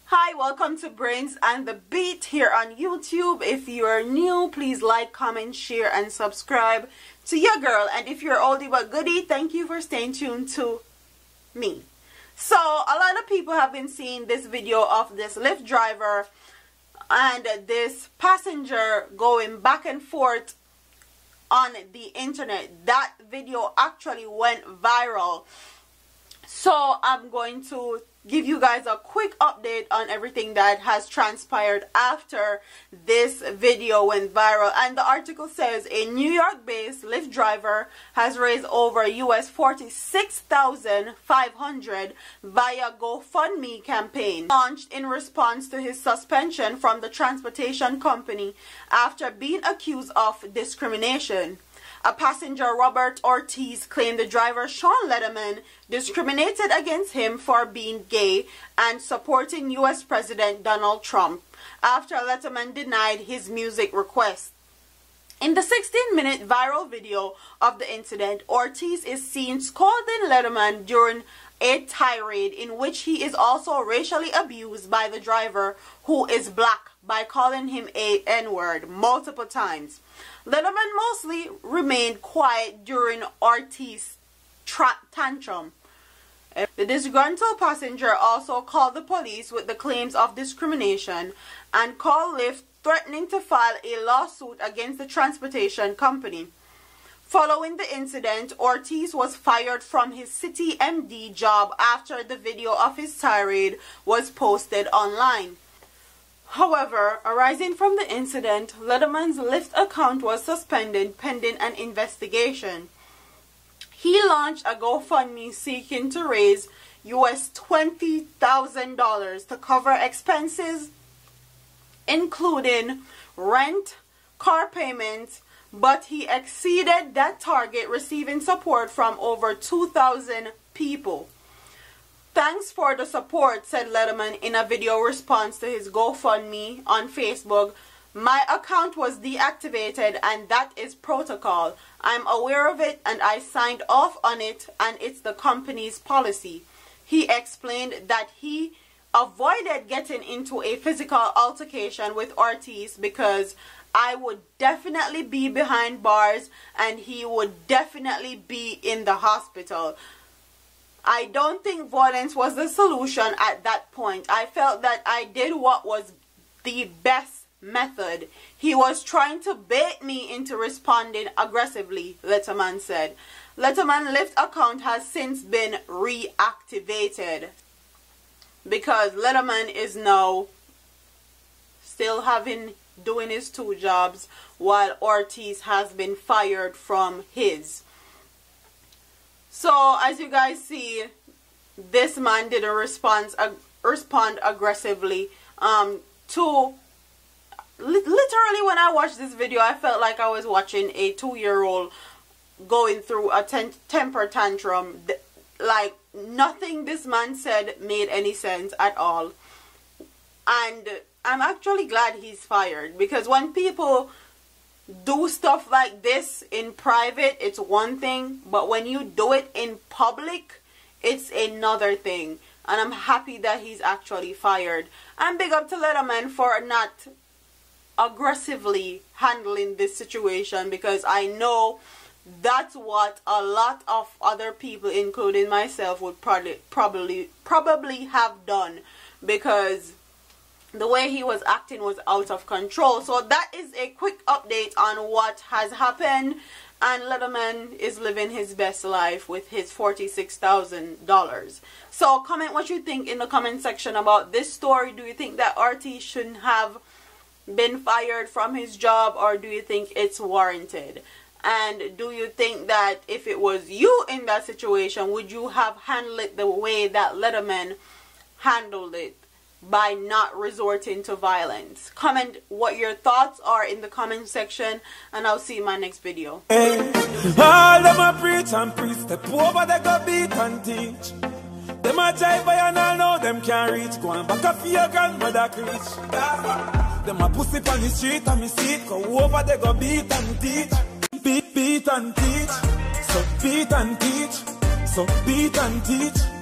Hi, welcome to Brains and the Beat here on YouTube. If you are new, please like, comment, share, and subscribe to your girl. And if you're oldie but goodie, thank you for staying tuned to me. So, a lot of people have been seeing this video of this Lyft driver and this passenger going back and forth on the internet. That video actually went viral. So, I'm going to give you guys a quick update on everything that has transpired after this video went viral. And the article says a New York-based Lyft driver has raised over US $46,500 via GoFundMe campaign launched in response to his suspension from the transportation company after being accused of discrimination. A passenger, Robert Ortiz, claimed the driver, Sean Lettman, discriminated against him for being gay and supporting U.S. President Donald Trump after Lettman denied his music request. In the 16-minute viral video of the incident, Ortiz is seen scolding Lettman during a tirade in which he is also racially abused by the driver, who is black, by calling him a N-word multiple times. Lettman mostly remained quiet during Ortiz's tantrum. The disgruntled passenger also called the police with the claims of discrimination and called Lyft, threatening to file a lawsuit against the transportation company. Following the incident, Ortiz was fired from his City MD job after the video of his tirade was posted online. However, arising from the incident, Lettman's Lyft account was suspended pending an investigation. He launched a GoFundMe seeking to raise US $20,000 to cover expenses including rent, car payments, but he exceeded that target, receiving support from over 2,000 people. "Thanks for the support," said Lettman in a video response to his GoFundMe on Facebook. "My account was deactivated and that is protocol. I'm aware of it and I signed off on it and it's the company's policy." He explained that he avoided getting into a physical altercation with Ortiz because I would definitely be behind bars and he would definitely be in the hospital. I don't think violence was the solution at that point. I felt that I did what was the best method. He was trying to bait me into responding aggressively, Lettman said. Lettman's Lyft account has since been reactivated because Lettman is now still doing his two jobs while Ortiz has been fired from his. So, as you guys see, this man didn't respond aggressively literally, when I watched this video, I felt like I was watching a 2-year-old going through a temper tantrum. Like, nothing this man said made any sense at all. And I'm actually glad he's fired, because when people do stuff like this in private, it's one thing, but when you do it in public, it's another thing. And I'm happy that he's actually fired. And big up to Lettman for not aggressively handling this situation, because I know that's what a lot of other people, including myself, would probably have done, because the way he was acting was out of control. So that is a quick update on what has happened, and Lettman is living his best life with his $46,000. So comment what you think in the comment section about this story. Do you think that Ortiz shouldn't have been fired from his job, or do you think it's warranted? And do you think that if it was you in that situation, would you have handled it the way that Lettman handled it, by not resorting to violence? Comment what your thoughts are in the comment section, and I'll see you in my next video. Hey, all them a preach and preach, step over they go beat and teach. Them a jive by and all know them can't reach. Go and back up for your grandmother preach. Them a pussy on the street and me see it. Go over they go beat and teach. Beat and teach. So beat and teach. So beat and teach.